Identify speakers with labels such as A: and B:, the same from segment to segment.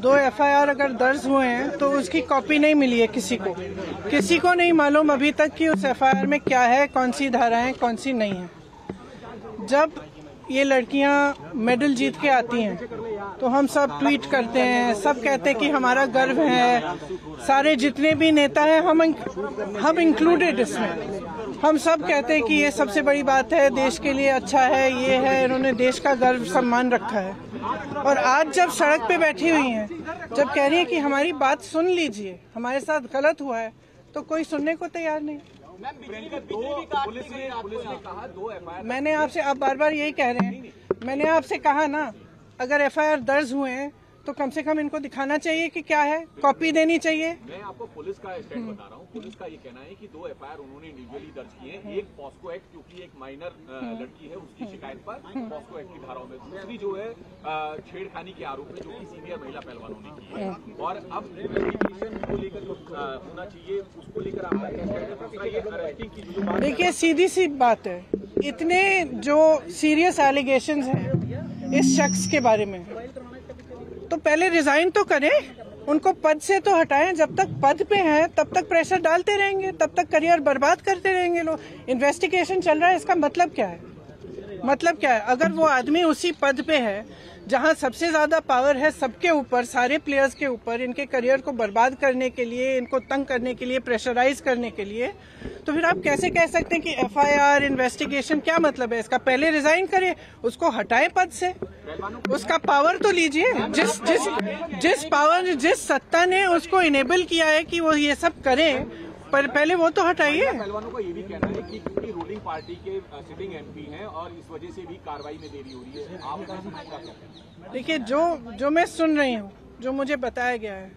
A: 2 FIR अगर दर्ज हुए हैं तो उसकी कॉपी नहीं मिली है किसी को नहीं मालूम अभी तक कि उस एफआईआर में क्या है, कौन सी धाराएं कौन सी नहीं है। जब ये लड़कियां मेडल जीत के आती हैं तो हम सब ट्वीट करते हैं, सब कहते हैं कि हमारा गर्व है, सारे जितने भी नेता हैं हम इंक्लूडेड इसमें, हम सब कहते हैं कि ये सबसे बड़ी बात है, देश के लिए अच्छा है, ये है, इन्होंने देश का गर्व सम्मान रखा है। और आज जब सड़क पे बैठी हुई हैं, जब कह रही है कि हमारी बात सुन लीजिए, हमारे साथ गलत हुआ है, तो कोई सुनने को तैयार नहीं। मैंने आपसे, आप बार बार यही कह रहे हैं, मैंने आपसे कहा ना अगर एफआईआर दर्ज हुए हैं तो कम से कम इनको दिखाना चाहिए कि क्या है, कॉपी देनी चाहिए।
B: मैं आपको पुलिस का स्टैंड बता रहा हूँ। पुलिस का ये कहना है कि 2 एफआईआर उन्होंने इंडिविजुअली दर्ज किए हैं, एक पॉस्को एक्ट क्योंकि एक माइनर लड़की है उसकी शिकायत पर पॉस्को एक्ट की धाराओं में, दूसरी जो है छेड़खानी के आरोप में जो कि सीनियर महिला पहलवानों ने की है, और अब इन्वेस्टिगेशन को लेकर जो होना चाहिए उसको लेकर आपका क्या स्टैंड है?
A: देखिए सीधी सी बात है, इतने जो सीरियस एलिगेशंस हैं इस शख्स के बारे में, तो पहले रिजाइन तो करें, उनको पद से तो हटाएं। जब तक पद पे हैं तब तक प्रेशर डालते रहेंगे, तब तक करियर बर्बाद करते रहेंगे लोग। इन्वेस्टिगेशन चल रहा है, इसका मतलब क्या है? मतलब क्या है? अगर वो आदमी उसी पद पे है जहां सबसे ज्यादा पावर है सबके ऊपर, सारे प्लेयर्स के ऊपर, इनके करियर को बर्बाद करने के लिए, इनको तंग करने के लिए, प्रेशराइज करने के लिए, तो फिर आप कैसे कह सकते हैं कि एफआईआर इन्वेस्टिगेशन? क्या मतलब है इसका? पहले रिजाइन करे, उसको हटाए पद से, उसका पावर तो लीजिए। जिस पावर, जिस सत्ता ने उसको इनेबल किया है कि वो ये सब करे, पर पहले वो तो हटाइए।
B: पहलवानों का ये भी कहना है कि क्योंकि रूलिंग पार्टी के सिटिंग एमपी हैं और इस वजह से भी कार्रवाई में देरी हो रही है। आपका
A: देखिए, जो मैं सुन रही हूँ, जो मुझे बताया गया है,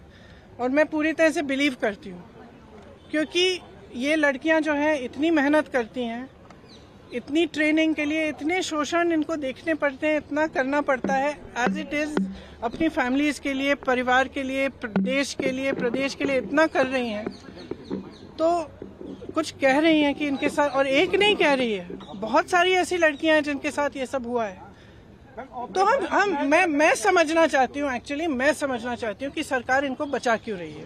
A: और मैं पूरी तरह से बिलीव करती हूँ, क्योंकि ये लड़कियां जो हैं इतनी मेहनत करती हैं, इतनी ट्रेनिंग के लिए, इतने शोषण इनको देखने पड़ते हैं, इतना करना पड़ता है एज इट इज, अपनी फैमिलीज के लिए, परिवार के लिए, देश के लिए, प्रदेश के लिए इतना कर रही हैं, तो कुछ कह रही हैं कि इनके साथ, और एक नहीं कह रही है, बहुत सारी ऐसी लड़कियां हैं जिनके साथ ये सब हुआ है। तो मैं समझना चाहती हूँ, एक्चुअली मैं समझना चाहती हूँ कि सरकार इनको बचा क्यों रही है।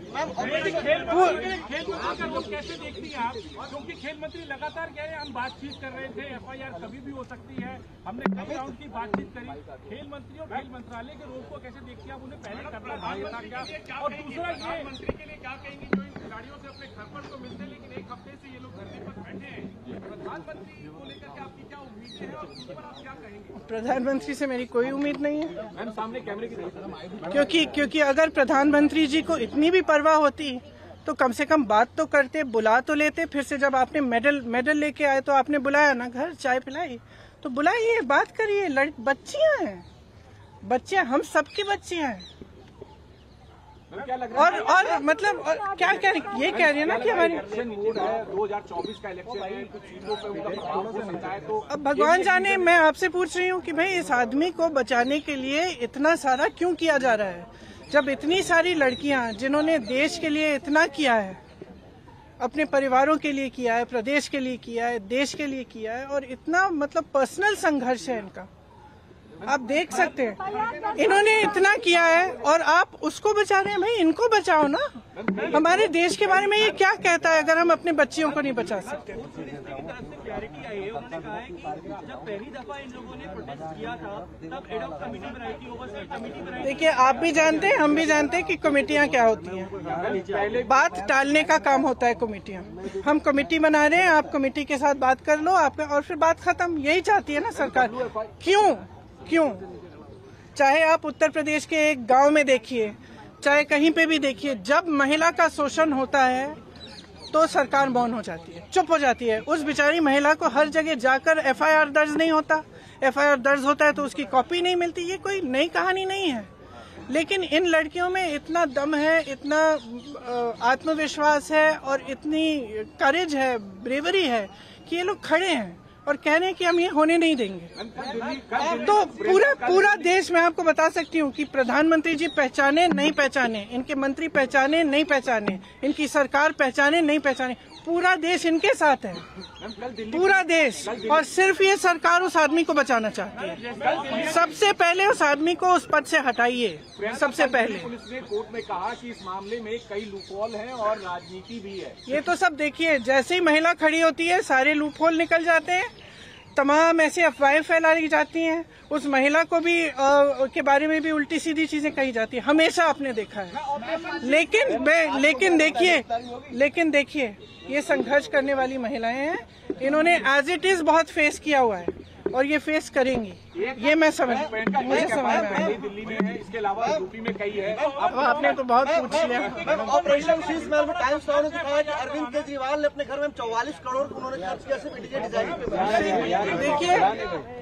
C: कैसे देखती हैं आप? क्योंकि खेल मंत्री लगातार कह रहे हैं हम बातचीत कर रहे थे, एफआईआर कभी भी हो सकती है, हमने कई राउंड की बातचीत करी। खेल मंत्री और खेल मंत्रालय के रोल को कैसे देखती हैं आप? उन्हें पहले करना था क्या? और दूसरा, ये मंत्री के लिए क्या कहेंगे जो इन खिलाड़ियों से अपने घर पर तो मिलते लेकिन एक हफ्ते से ये लोग धरने पर बैठे हैं, प्रधानमंत्री को लेकर के आपकी क्या उम्मीदें हैं और उस पर आप क्या कहेंगे?
A: प्रधानमंत्री से मेरी कोई उम्मीद नहीं है।
B: मैम सामने कैमरे की
A: क्योंकि अगर प्रधानमंत्री जी को इतनी भी परवाह होती तो कम से कम बात तो करते, बुला तो लेते। फिर से जब आपने मेडल लेके आए तो आपने बुलाया ना, घर चाय पिलाई, तो बुलाइए, बात करिए। बच्चियां हैं, बच्चियां, हम सबकी बच्चियां हैं। और मतलब क्या कह रही, ये कह रही है ना कि हमारी
B: 2024 का इलेक्शन है, कुछ चीजों पे उनका प्रभाव हो सकता है। तो
A: अब भगवान जाने, मैं आपसे पूछ रही हूँ कि भाई इस आदमी को बचाने के लिए इतना सारा क्यों किया जा रहा है, जब इतनी सारी लड़कियां जिन्होंने देश के लिए इतना किया है, अपने परिवारों के लिए किया है, प्रदेश के लिए किया है, देश के लिए किया है, और इतना मतलब पर्सनल संघर्ष है इनका, आप देख सकते हैं, इन्होंने इतना किया है और आप उसको बचा रहे हैं। भाई इनको बचाओ ना। हमारे देश के बारे में ये क्या कहता है अगर हम अपने बच्चियों को नहीं बचा सकते?
C: क्लैरिटी आई है, उन्होंने कहा है कि जब पहली दफा इन लोगों ने प्रोटेस्ट किया था तब एड हॉक कमेटी बनाई थी, ओवरसाइट कमेटी बनाई थी।
A: देखिए, आप भी जानते हैं, हम भी जानते हैं कि कमेटियां क्या होती हैं। बात टालने का काम होता है कमेटियां। हम कमेटी बना रहे हैं, आप कमेटी के साथ बात कर लो आपका, और फिर बात खत्म। यही चाहती है ना सरकार। क्यों? चाहे आप उत्तर प्रदेश के एक गांव में देखिए, चाहे कहीं पे भी देखिए, जब महिला का शोषण होता है तो सरकार मौन हो जाती है, चुप हो जाती है। उस बेचारी महिला को हर जगह जाकर एफआईआर दर्ज नहीं होता, एफआईआर दर्ज होता है तो उसकी कॉपी नहीं मिलती। ये कोई नई कहानी नहीं है, लेकिन इन लड़कियों में इतना दम है, इतना आत्मविश्वास है और इतनी करेज है, ब्रेवरी है कि ये लोग खड़े हैं और कह रहे हैं कि हम ये होने नहीं देंगे। तो पूरा देश, मैं आपको बता सकती हूँ कि प्रधानमंत्री जी पहचाने नहीं पहचाने, इनके मंत्री पहचाने नहीं पहचाने, इनकी सरकार पहचाने नहीं पहचाने, पूरा देश इनके साथ है, पूरा देश, और सिर्फ ये सरकार उस आदमी को बचाना चाहती है। सबसे पहले उस आदमी को उस पद से हटाइए, सबसे पहले।
B: पुलिस ने कोर्ट में कहा कि इस मामले में कई लूपहोल हैं और राजनीति भी है।
A: ये तो सब देखिए, जैसे ही महिला खड़ी होती है सारे लूपहोल निकल जाते हैं, तमाम ऐसी अफवाहें फैलाई जाती हैं, उस महिला को भी के बारे में भी उल्टी सीधी चीजें कही जाती है, हमेशा आपने देखा है। लेकिन देखिए ये संघर्ष करने वाली महिलाएं हैं, इन्होंने एज इट इज बहुत फेस किया हुआ है और ये फेस करेंगी, ये मुझे समझ में आया।
B: दिल्ली में है, इसके अलावा यूपी में कई है।
A: अब आपने तो बहुत पूछ लिया।
D: ऑपरेशन शीश महल में टाइम्स नाउ ने दिखाया कि अरविंद केजरीवाल ने अपने घर में 44 करोड़ उन्होंने खर्च किया सिर्फ डीजे डिजाइन पे।
A: देखिए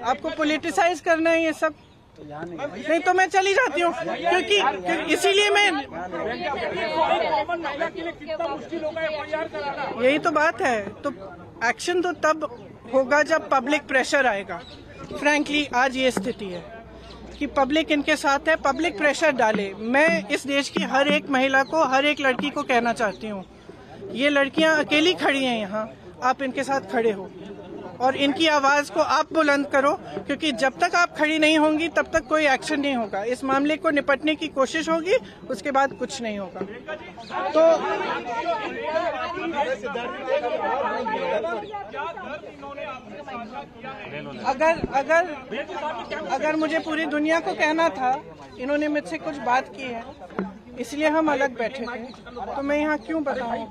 A: आपको पॉलिटिसाइज करना है ये सब, नहीं तो मैं चली जाती हूँ, क्योंकि इसीलिए मैं, यही तो बात है। तो एक्शन तो तब होगा जब पब्लिक प्रेशर आएगा। फ्रैंकली आज ये स्थिति है कि पब्लिक इनके साथ है, पब्लिक प्रेशर डाले। मैं इस देश की हर एक महिला को, हर एक लड़की को कहना चाहती हूँ, ये लड़कियाँ अकेली खड़ी हैं यहाँ, आप इनके साथ खड़े हो और इनकी आवाज को आप बुलंद करो, क्योंकि जब तक आप खड़ी नहीं होंगी तब तक कोई एक्शन नहीं होगा। इस मामले को निपटने की कोशिश होगी, उसके बाद कुछ नहीं होगा। तो अगर मुझे पूरी दुनिया को कहना था, इन्होंने मुझसे कुछ बात की है इसलिए हम अलग बैठे थे, तो मैं यहाँ क्यों बताऊँ,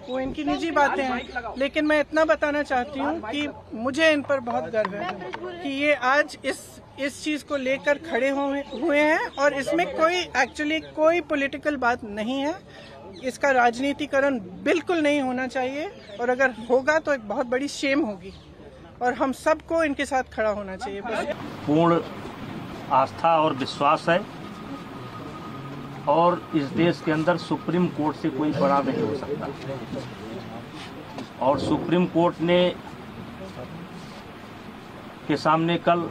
A: वो इनकी निजी बातें हैं। लेकिन मैं इतना बताना चाहती हूँ कि मुझे इन पर बहुत गर्व है कि ये आज इस चीज को लेकर खड़े हुए हैं और इसमें कोई पॉलिटिकल बात नहीं है। इसका राजनीतिकरण बिल्कुल नहीं होना चाहिए, और अगर होगा तो एक बहुत बड़ी शेम होगी, और हम सबको इनके साथ खड़ा होना चाहिए।
E: पूर्ण आस्था और विश्वास है, और इस देश के अंदर सुप्रीम कोर्ट से कोई बड़ा नहीं हो सकता। और सुप्रीम कोर्ट ने के सामने कल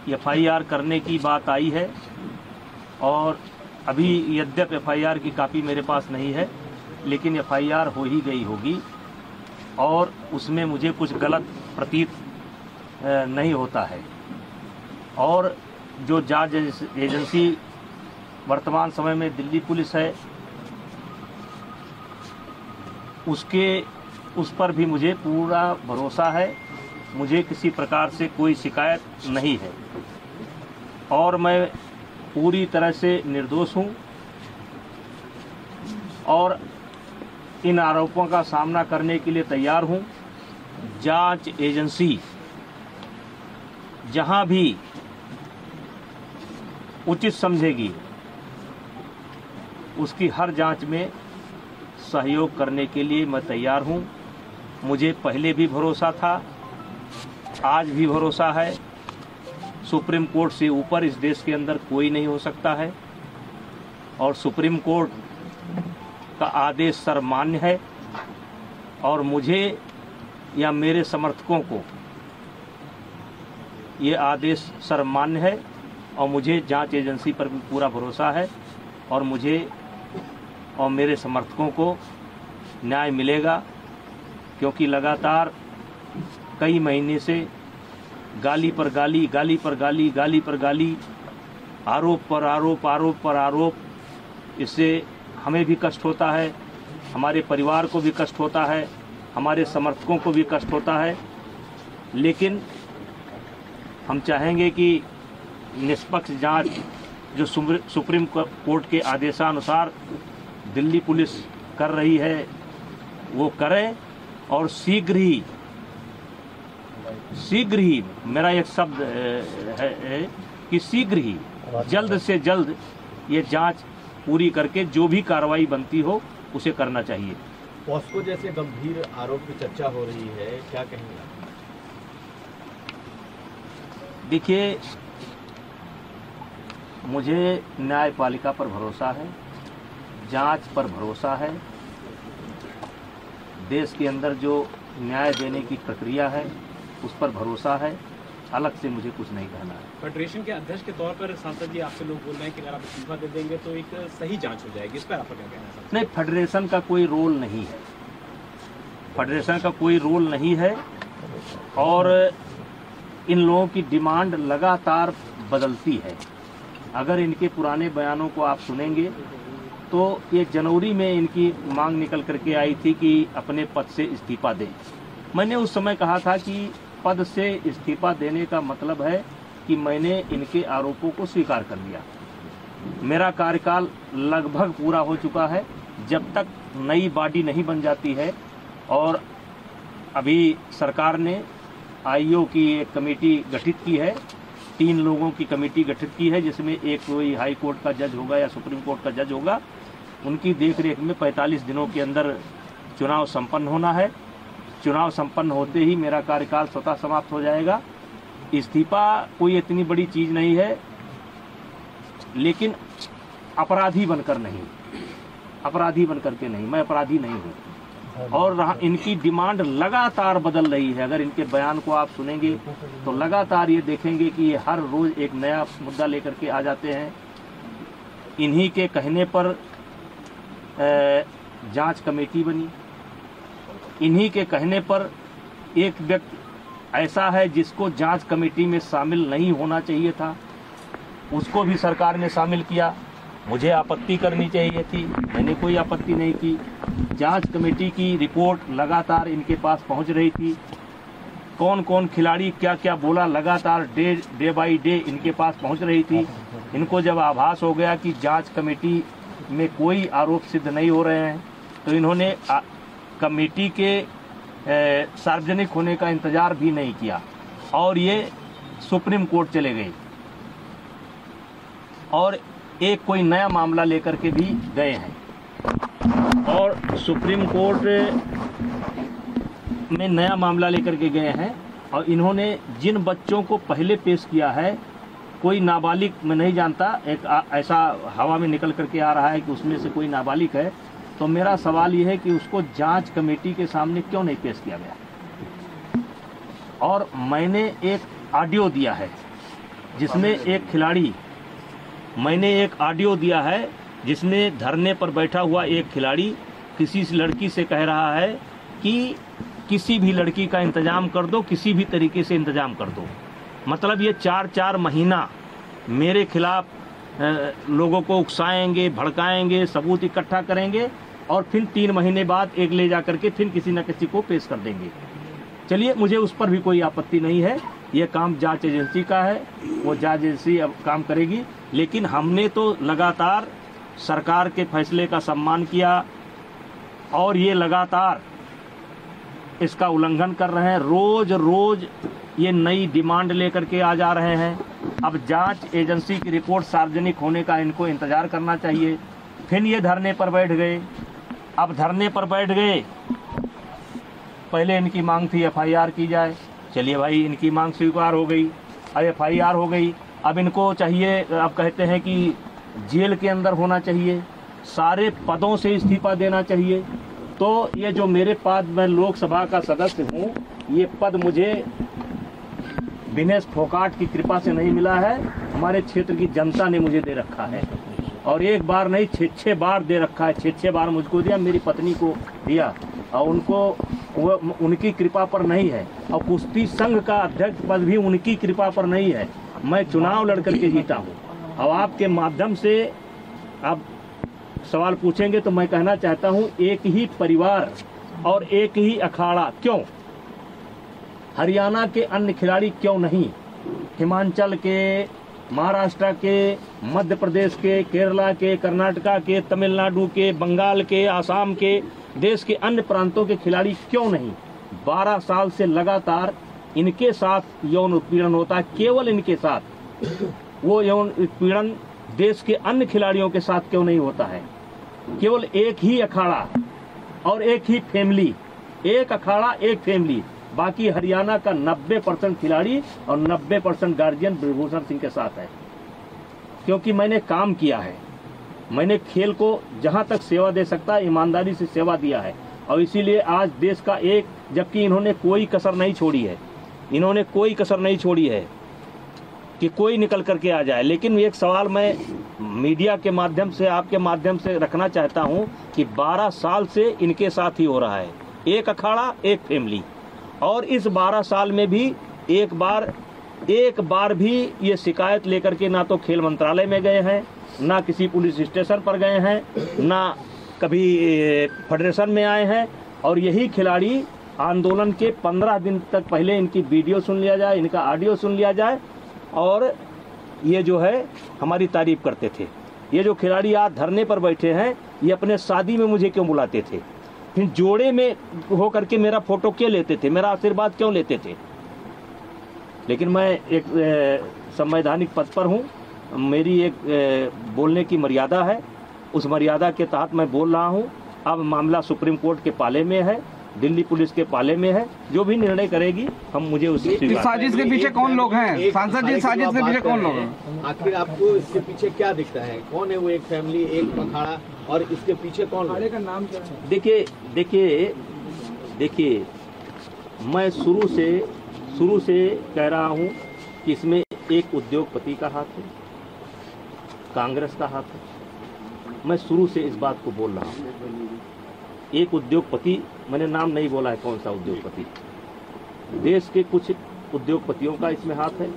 E: एफआईआर करने की बात आई है, और अभी यद्यप एफआईआर की कॉपी मेरे पास नहीं है, लेकिन एफआईआर हो ही गई होगी, और उसमें मुझे कुछ गलत प्रतीत नहीं होता है। और जो जांच एजेंसी वर्तमान समय में दिल्ली पुलिस है, उस पर भी मुझे पूरा भरोसा है। मुझे किसी प्रकार से कोई शिकायत नहीं है, और मैं पूरी तरह से निर्दोष हूं, और इन आरोपों का सामना करने के लिए तैयार हूं। जांच एजेंसी जहां भी उचित समझेगी, उसकी हर जांच में सहयोग करने के लिए मैं तैयार हूं। मुझे पहले भी भरोसा था, आज भी भरोसा है। सुप्रीम कोर्ट से ऊपर इस देश के अंदर कोई नहीं हो सकता है, और सुप्रीम कोर्ट का आदेश सर्वमान्य है, और मुझे या मेरे समर्थकों को ये आदेश सर्वमान्य है, और मुझे जांच एजेंसी पर भी पूरा भरोसा है, और मुझे और मेरे समर्थकों को न्याय मिलेगा, क्योंकि लगातार कई महीने से गाली पर गाली, गाली पर गाली, गाली पर गाली, आरोप पर आरोप, आरोप पर आरोप, इससे हमें भी कष्ट होता है, हमारे परिवार को भी कष्ट होता है, हमारे समर्थकों को भी कष्ट होता है। लेकिन हम चाहेंगे कि निष्पक्ष जांच जो सुप्रीम कोर्ट के आदेशानुसार दिल्ली पुलिस कर रही है वो करे, और शीघ्र ही मेरा एक शब्द है कि शीघ्र ही, जल्द से जल्द ये जांच पूरी करके जो भी कार्रवाई बनती हो उसे करना चाहिए।
D: पॉस्को जैसे गंभीर आरोप की चर्चा हो रही है, क्या कहेंगे?
E: देखिए, मुझे न्यायपालिका पर भरोसा है, जांच पर भरोसा है। देश के अंदर जो न्याय देने की प्रक्रिया है उस पर भरोसा है। अलग से मुझे कुछ नहीं कहना है।
F: फेडरेशन के अध्यक्ष के तौर पर सांसद जी आपसे लोग बोल रहे हैं कि अगर आप इस्तीफा दे देंगे तो एक सही जांच हो जाएगी, इस पर आपका क्या कहना है?
E: नहीं, फेडरेशन का कोई रोल नहीं है। फेडरेशन का कोई रोल नहीं है और इन लोगों की डिमांड लगातार बदलती है। अगर इनके पुराने बयानों को आप सुनेंगे तो ये जनवरी में इनकी मांग निकल करके आई थी कि अपने पद से इस्तीफा दें। मैंने उस समय कहा था कि पद से इस्तीफा देने का मतलब है कि मैंने इनके आरोपों को स्वीकार कर लिया। मेरा कार्यकाल लगभग पूरा हो चुका है। जब तक नई बॉडी नहीं बन जाती है और अभी सरकार ने आईओ की एक कमेटी गठित की है, 3 लोगों की कमेटी गठित की है, जिसमें एक कोई हाई कोर्ट का जज होगा या सुप्रीम कोर्ट का जज होगा। उनकी देखरेख में 45 दिनों के अंदर चुनाव संपन्न होना है। चुनाव संपन्न होते ही मेरा कार्यकाल स्वतः समाप्त हो जाएगा। इस्तीफा कोई इतनी बड़ी चीज नहीं है, लेकिन अपराधी बनकर नहीं, अपराधी बनकर के नहीं, मैं अपराधी नहीं हूँ। और इनकी डिमांड लगातार बदल रही है। अगर इनके बयान को आप सुनेंगे तो लगातार ये देखेंगे कि ये हर रोज एक नया मुद्दा लेकर के आ जाते हैं। इन्हीं के कहने पर जांच कमेटी बनी। इन्हीं के कहने पर एक व्यक्ति ऐसा है जिसको जांच कमेटी में शामिल नहीं होना चाहिए था, उसको भी सरकार ने शामिल किया। मुझे आपत्ति करनी चाहिए थी, मैंने कोई आपत्ति नहीं की। जांच कमेटी की रिपोर्ट लगातार इनके पास पहुंच रही थी। कौन कौन खिलाड़ी क्या क्या बोला, लगातार डे बाय डे इनके पास पहुंच रही थी। इनको जब आभास हो गया कि जांच कमेटी में कोई आरोप सिद्ध नहीं हो रहे हैं, तो इन्होंने कमेटी के सार्वजनिक होने का इंतजार भी नहीं किया और ये सुप्रीम कोर्ट चले गए और एक कोई नया मामला लेकर के भी गए हैं। और सुप्रीम कोर्ट में नया मामला लेकर के गए हैं और इन्होंने जिन बच्चों को पहले पेश किया है, कोई नाबालिग मैं नहीं जानता, एक ऐसा हवा में निकल करके आ रहा है कि उसमें से कोई नाबालिग है। तो मेरा सवाल यह है कि उसको जांच कमेटी के सामने क्यों नहीं पेश किया गया। और मैंने एक ऑडियो दिया है जिसमें एक खिलाड़ी, मैंने एक ऑडियो दिया है जिसमें धरने पर बैठा हुआ एक खिलाड़ी किसी लड़की से कह रहा है कि किसी भी लड़की का इंतजाम कर दो, किसी भी तरीके से इंतजाम कर दो। मतलब ये 4-4 महीना मेरे खिलाफ लोगों को उकसाएंगे, भड़काएंगे, सबूत इकट्ठा करेंगे और फिर 3 महीने बाद एक ले जा करके फिर किसी न किसी को पेश कर देंगे। चलिए, मुझे उस पर भी कोई आपत्ति नहीं है, ये काम जांच एजेंसी का है, वो जांच एजेंसी अब काम करेगी। लेकिन हमने तो लगातार सरकार के फैसले का सम्मान किया और ये लगातार इसका उल्लंघन कर रहे हैं। रोज रोज ये नई डिमांड लेकर के आ जा रहे हैं। अब जांच एजेंसी की रिपोर्ट सार्वजनिक होने का इनको इंतजार करना चाहिए। फिर ये धरने पर बैठ गए। अब धरने पर बैठ गए, पहले इनकी मांग थी FIR की जाए। चलिए भाई, इनकी मांग स्वीकार हो गई, अब FIR हो गई। अब इनको चाहिए, अब कहते हैं कि जेल के अंदर होना चाहिए, सारे पदों से इस्तीफा देना चाहिए। तो ये जो मेरे पास, मैं लोकसभा का सदस्य हूँ, ये पद मुझे दिनेश फोगाट की कृपा से नहीं मिला है, हमारे क्षेत्र की जनता ने मुझे दे रखा है। और एक बार नहीं, 6 बार दे रखा है। 6 बार मुझको दिया, मेरी पत्नी को दिया, और उनको उनकी कृपा पर नहीं है। और कुश्ती संघ का अध्यक्ष पद भी उनकी कृपा पर नहीं है। मैं चुनाव लड़कर के जीता हूँ। अब आपके माध्यम से आप सवाल पूछेंगे तो मैं कहना चाहता हूँ, एक ही परिवार और एक ही अखाड़ा क्यों? हरियाणा के अन्य खिलाड़ी क्यों नहीं? हिमाचल के, महाराष्ट्र के, मध्य प्रदेश के, केरला के, कर्नाटका के, तमिलनाडु के, बंगाल के, आसाम के, देश के अन्य प्रांतों के खिलाड़ी क्यों नहीं? 12 साल से लगातार इनके साथ यौन उत्पीड़न होता है, केवल इनके साथ। वो यौन उत्पीड़न देश के अन्य खिलाड़ियों के साथ क्यों नहीं होता है? केवल एक ही अखाड़ा और एक ही फैमिली, एक अखाड़ा एक फैमिली। बाकी हरियाणा का 90% खिलाड़ी और 90% गार्जियन ब्रिजभूषण सिंह के साथ है। क्योंकि मैंने काम किया है, मैंने खेल को जहां तक सेवा दे सकता है ईमानदारी से सेवा दिया है। और इसीलिए आज देश का एक, जबकि इन्होंने कोई कसर नहीं छोड़ी है, इन्होंने कोई कसर नहीं छोड़ी है कि कोई निकल करके आ जाए। लेकिन एक सवाल मैं मीडिया के माध्यम से, आपके माध्यम से रखना चाहता हूं कि 12 साल से इनके साथ ही हो रहा है। एक अखाड़ा, एक फैमिली। और इस 12 साल में भी एक बार भी ये शिकायत लेकर के ना तो खेल मंत्रालय में गए हैं, ना किसी पुलिस स्टेशन पर गए हैं, ना कभी फेडरेशन में आए हैं। और यही खिलाड़ी आंदोलन के 15 दिन तक पहले इनकी वीडियो सुन लिया जाए, इनका ऑडियो सुन लिया जाए, और ये जो है हमारी तारीफ करते थे। ये जो खिलाड़ी आज धरने पर बैठे हैं, ये अपने शादी में मुझे क्यों बुलाते थे, फिर जोड़े में होकर के मेरा फोटो क्यों लेते थे, मेरा आशीर्वाद क्यों लेते थे। लेकिन मैं एक संवैधानिक पद पर हूँ, मेरी एक बोलने की मर्यादा है, उस मर्यादा के तहत मैं बोल रहा हूँ। अब मामला सुप्रीम कोर्ट के पाले में है, दिल्ली पुलिस के पाले में है, जो भी निर्णय करेगी हम मुझे उससे
G: इस साजिश के पीछे कौन लोग हैं? सांसद जी, साजिश के पीछे कौन लोग हैं?
H: आखिर आपको इसके पीछे क्या दिखता है? कौन है वो? एक फैमिली, एक अखाड़ा, और इसके पीछे कौन? अखाड़े का नाम क्या है? देखिए, मैं शुरू से कह रहा हूँ कि इसमें एक उद्योगपति का हाथ है, कांग्रेस का हाथ है। मैं शुरू से इस बात को बोल रहा हूँ। एक उद्योगपति, मैंने नाम नहीं बोला है कौन सा उद्योगपति, देश के कुछ उद्योगपतियों का इसमें हाथ है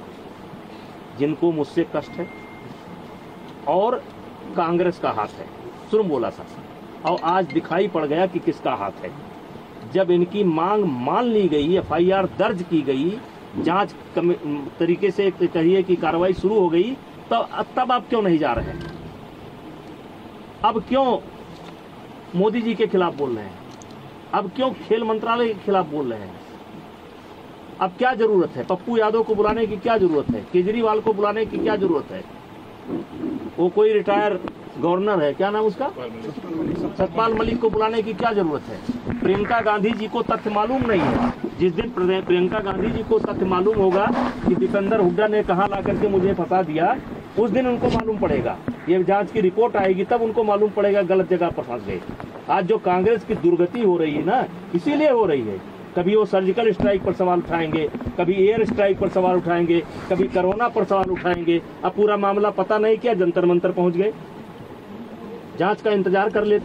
H: जिनको मुझसे कष्ट है, और कांग्रेस का हाथ है। शुरू बोला था, और आज दिखाई पड़ गया कि किसका हाथ है। जब इनकी मांग मान ली गई, FIR दर्ज की गई, जांच तरीके से कहिए कि कार्रवाई शुरू हो गई, तब आप क्यों नहीं जा रहे हैं? अब क्यों मोदी जी के खिलाफ बोल रहे हैं? अब क्यों खेल मंत्रालय के खिलाफ बोल रहे हैं? अब क्या जरूरत है? पप्पू यादव को बुलाने की क्या जरूरत है? केजरीवाल को बुलाने की क्या जरूरत है? वो कोई रिटायर गवर्नर है, क्या नाम उसका, सतपाल मलिक को बुलाने की क्या जरूरत है? प्रियंका गांधी जी को तथ्य मालूम नहीं है। जिस दिन प्रियंका गांधी जी को तथ्य मालूम होगा कि दीपेंद्र हुड्डा ने कहां ला करके मुझे फंसा दिया, उस दिन उनको मालूम पड़ेगा। ये जांच की रिपोर्ट आएगी, तब उनको मालूम पड़ेगा गलत जगह पर फंस गए। आज जो कांग्रेस की दुर्गति हो रही है ना, इसीलिए हो रही है। कभी वो सर्जिकल स्ट्राइक पर सवाल उठाएंगे, कभी एयर स्ट्राइक पर सवाल उठाएंगे, कभी कोरोना पर सवाल उठाएंगे। अब पूरा मामला पता नहीं क्या जंतर मंतर पहुंच गए। जांच का इंतजार कर लेते।